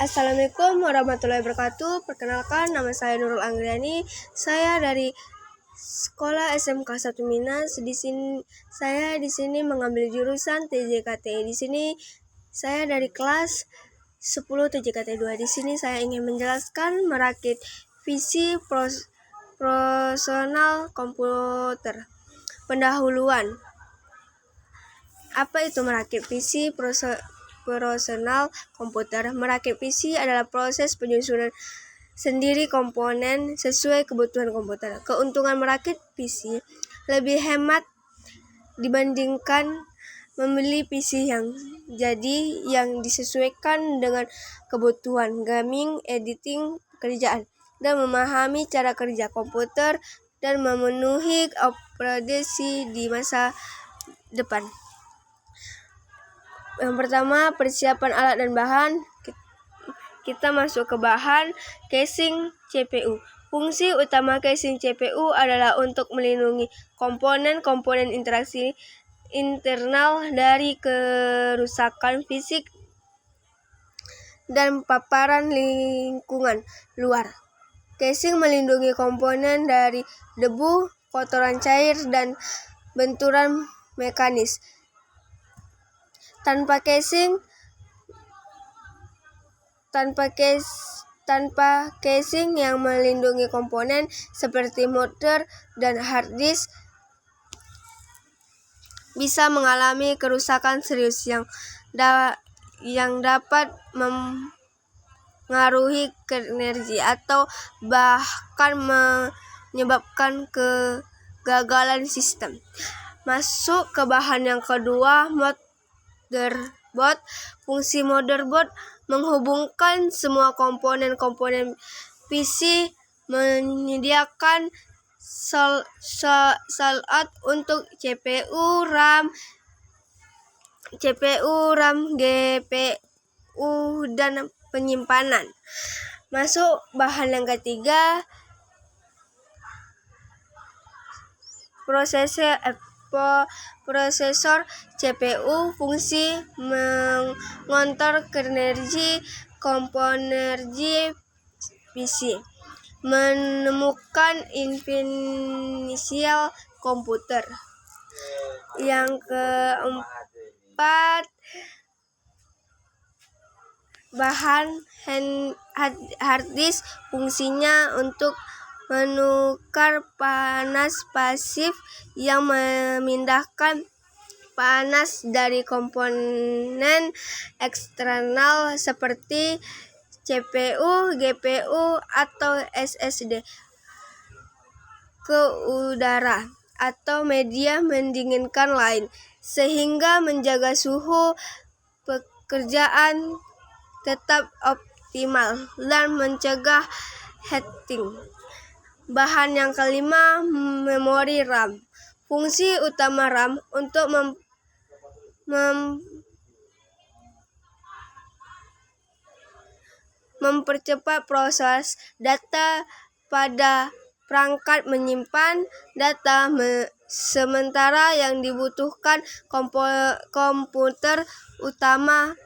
Assalamualaikum warahmatullahi wabarakatuh. Perkenalkan, nama saya Nurul Anggriani. Saya dari Sekolah SMK 1 Minas. Saya di sini mengambil jurusan TJKT. Di sini saya dari kelas 10 TJKT 2. Di sini saya ingin menjelaskan merakit PC personal komputer. Pendahuluan. Apa itu merakit PC personal komputer? Merakit PC adalah proses penyusunan sendiri komponen sesuai kebutuhan komputer. Keuntungan merakit PC lebih hemat dibandingkan membeli PC yang disesuaikan dengan kebutuhan gaming, editing, pekerjaan, dan memahami cara kerja komputer dan memenuhi operasi di masa depan. Yang pertama, persiapan alat dan bahan. Kita masuk ke bahan. Casing CPU. Fungsi utama casing CPU adalah untuk melindungi komponen-komponen interaksi internal dari kerusakan fisik dan paparan lingkungan luar. Casing melindungi komponen dari debu, kotoran cair, dan benturan mekanis. Tanpa casing yang melindungi komponen seperti motor dan hard disk bisa mengalami kerusakan serius yang dapat mengaruhi kinerja atau bahkan menyebabkan kegagalan sistem. Masuk ke bahan yang kedua, motherboard. Fungsi motherboard menghubungkan semua komponen-komponen PC, menyediakan slot untuk CPU, RAM, GPU, dan penyimpanan. Masuk bahan yang ketiga, prosesor CPU. Fungsi mengontrol kinerja komponen PC, menemukan inisial komputer. Yang keempat, bahan hard disk. Fungsinya untuk menukar panas pasif yang memindahkan panas dari komponen eksternal seperti CPU, GPU, atau SSD ke udara atau media mendinginkan lain, sehingga menjaga suhu pekerjaan tetap optimal dan mencegah heating. Bahan yang kelima, memori RAM. Fungsi utama RAM untuk mempercepat proses data pada perangkat, menyimpan data sementara yang dibutuhkan komputer utama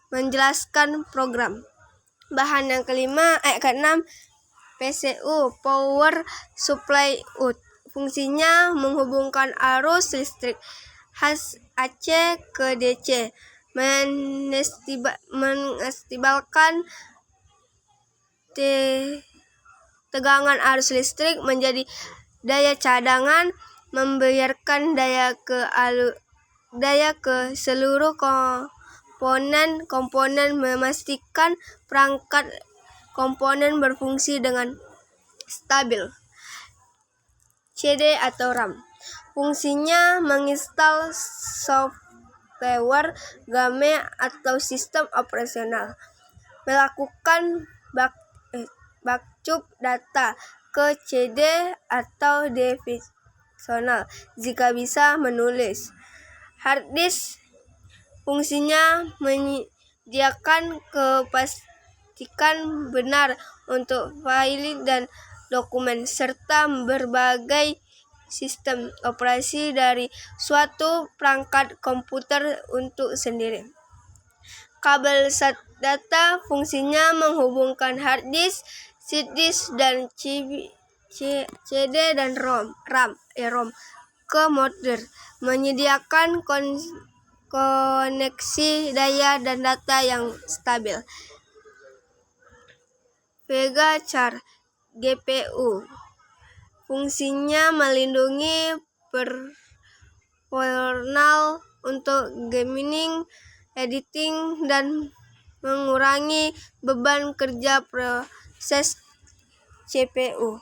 menjelaskan program. Bahan yang keenam, PSU, power supply UT. Fungsinya menghubungkan arus listrik AC ke DC, menstabilkan tegangan arus listrik menjadi daya cadangan, membiarkan daya ke seluruh komponen, memastikan perangkat komponen berfungsi dengan stabil. CD atau RAM. Fungsinya menginstal software, game, atau sistem operasional, melakukan backup data ke CD atau DVD jika bisa menulis. Hard disk. Fungsinya menyediakan kepastian benar untuk file dan dokumen, serta berbagai sistem operasi dari suatu perangkat komputer untuk sendiri. Kabel SAT data fungsinya menghubungkan hard disk, CD disk, dan CD dan ROM ke mother, menyediakan koneksi daya dan data yang stabil. Vega Char GPU fungsinya melindungi kernel untuk gaming, editing, dan mengurangi beban kerja proses CPU.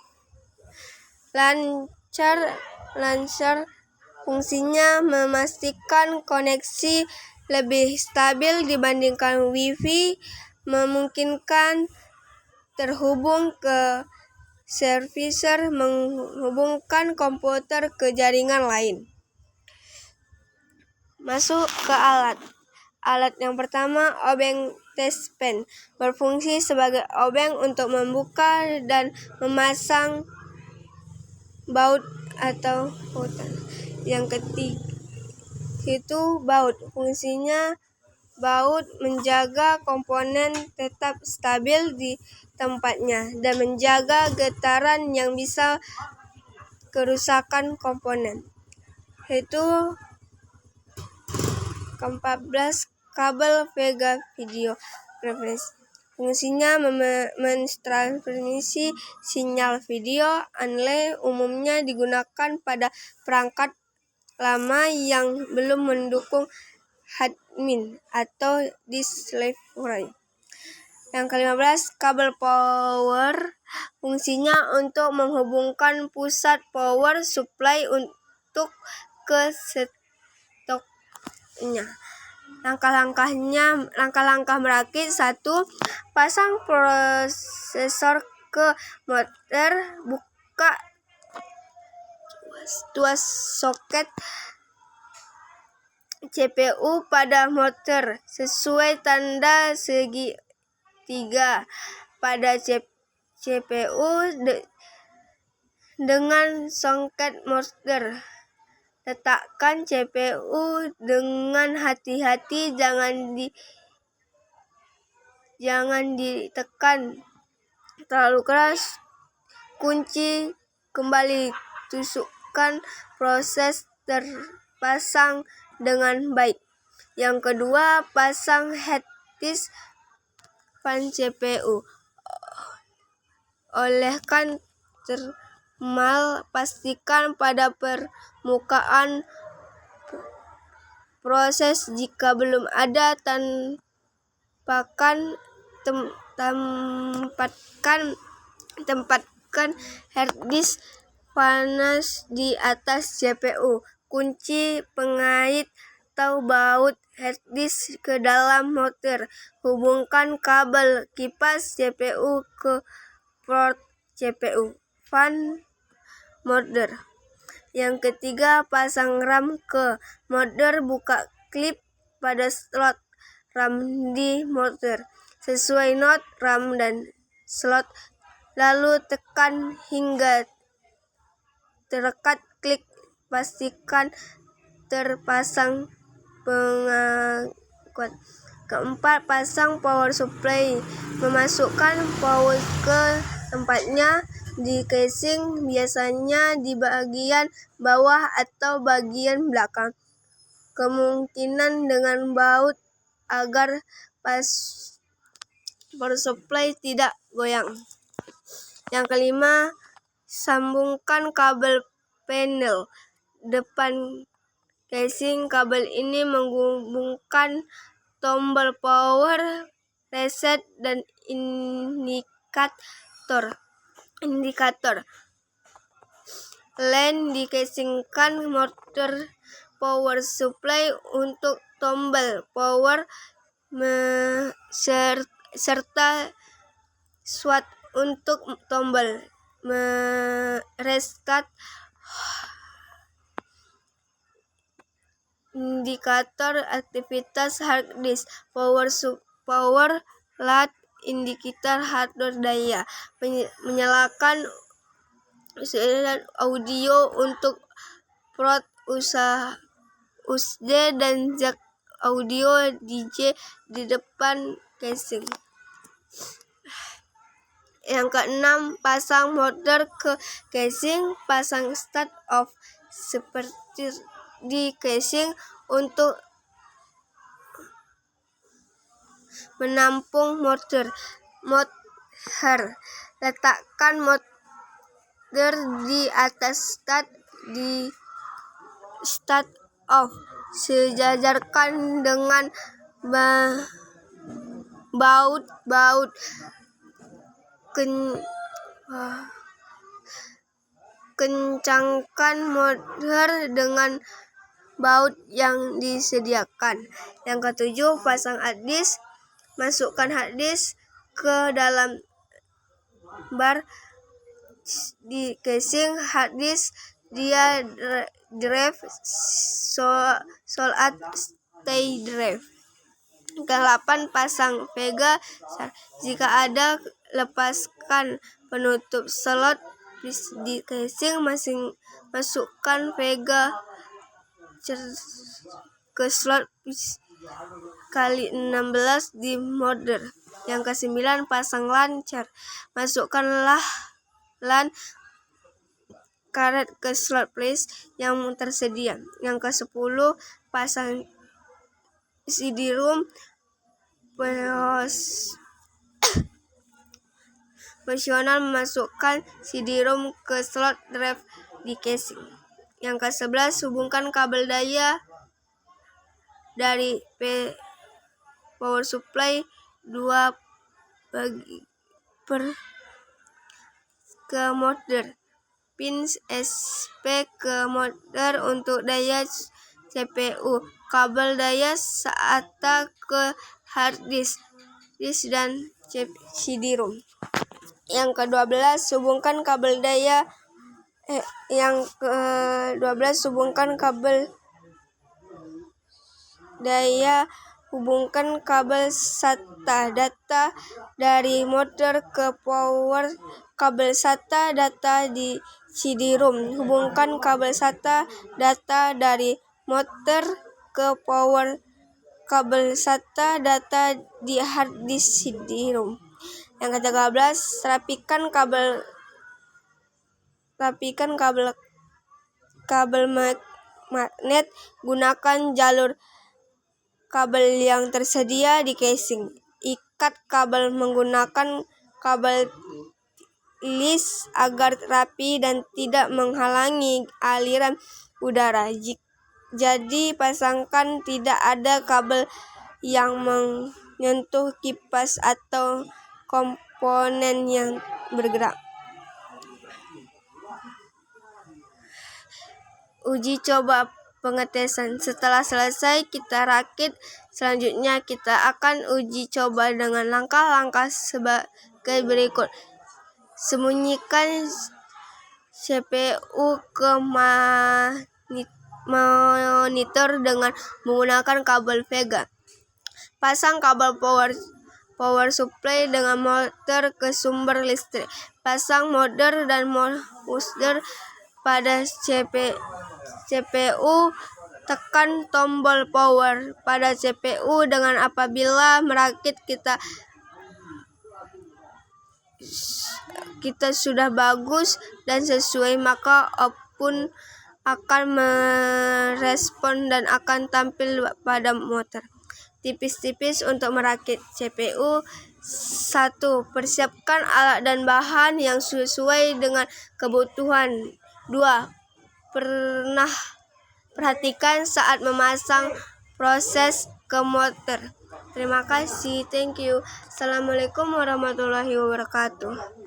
Launcher fungsinya memastikan koneksi lebih stabil dibandingkan Wi-Fi, memungkinkan terhubung ke server, menghubungkan komputer ke jaringan lain. Masuk ke alat. Alat yang pertama, obeng test pen, berfungsi sebagai obeng untuk membuka dan memasang baut atau pautan. Yang ketiga itu baut. Fungsinya baut menjaga komponen tetap stabil di tempatnya dan menjaga getaran yang bisa kerusakan komponen. Itu ke-14, kabel Vega Video Reference. Fungsinya mentransmisi sinyal video analog, umumnya digunakan pada perangkat lama yang belum mendukung HDMI atau DisplayPort. Yang ke-15, kabel power. Fungsinya untuk menghubungkan pusat power supply untuk ke stoknya. Langkah merakit. 1. Pasang prosesor ke mother, buka dua soket CPU pada mother sesuai tanda segitiga pada CPU dengan soket mother. Letakkan CPU dengan hati-hati, jangan ditekan terlalu keras. Kunci kembali, tusukkan proses terpasang dengan baik. Yang kedua, pasang head disk fan CPU. Oleskan thermal, pastikan pada permukaan proses. Jika belum ada, tempatkan hard disk panas di atas CPU. Kunci pengait atau baut hard disk ke dalam mother. Hubungkan kabel kipas CPU ke port CPU fan mother. Yang ketiga, pasang RAM ke mother, buka klip pada slot RAM di mother sesuai not RAM dan slot, lalu tekan hingga terdekat klik, pastikan terpasang pengakuan. Keempat, pasang power supply, memasukkan power ke tempatnya di casing, biasanya di bagian bawah atau bagian belakang, kemungkinan dengan baut agar power supply tidak goyang. Yang kelima, sambungkan kabel panel depan casing. Kabel ini menghubungkan tombol power, reset, dan indikator. Lain dikasingkan motor power supply untuk tombol power serta switch untuk tombol restart. Indikator aktivitas hard disk, power light, indikator hardware daya, menyalakan audio untuk port USB dan jack audio DJ di depan casing. Yang keenam, pasang motor ke casing. Pasang start off seperti di casing untuk menampung motor. Letakkan motor di atas start off. Sejajarkan dengan baut. Kencangkan motor dengan baut yang disediakan. Yang ketujuh, pasang hard disk. Masukkan hard disk ke dalam bar di casing hard disk. Dia drive solid state drive. Ke-8, pasang VGA. Jika ada, lepaskan penutup slot di casing. Masukkan VGA ke slot kali 16 di motor. Yang ke-9, pasang launcher. Masukkan LAN karet ke slot flash yang tersedia. Yang ke-10, pasang CD-ROM profesional. Memasukkan CD-ROM ke slot drive di casing. Yang ke-11, hubungkan kabel daya dari power supply 2 ke motor. Pin SP ke motor untuk daya CPU. Kabel daya SATA ke hard disk dan CD-ROM. Yang ke-12, hubungkan kabel daya hubungkan kabel SATA data dari motor ke power. Kabel SATA data di CD-ROM. Hubungkan kabel SATA data dari motor ke power. Kabel SATA data di hard disk CD-ROM. Yang ke-13, rapikan kabel magnet. Gunakan jalur kabel yang tersedia di casing. Ikat kabel menggunakan kabel lis agar rapi dan tidak menghalangi aliran udara. Jadi pastikan tidak ada kabel yang menyentuh kipas atau komponen yang bergerak. Uji coba pengetesan. Setelah selesai kita rakit, selanjutnya kita akan uji coba dengan langkah-langkah sebagai berikut. Sembunyikan CPU ke monitor dengan menggunakan kabel VGA. Pasang kabel power supply dengan motor ke sumber listrik. Pasang motor dan motor pada CPU. Tekan tombol power pada CPU dengan apabila merakit kita sudah bagus dan sesuai, maka output akan merespon dan akan tampil pada motor. Tips untuk merakit CPU. 1. Persiapkan alat dan bahan yang sesuai dengan kebutuhan. 2. Perhatikan saat memasang proses ke motor. Terima kasih. Thank you. Assalamualaikum warahmatullahi wabarakatuh.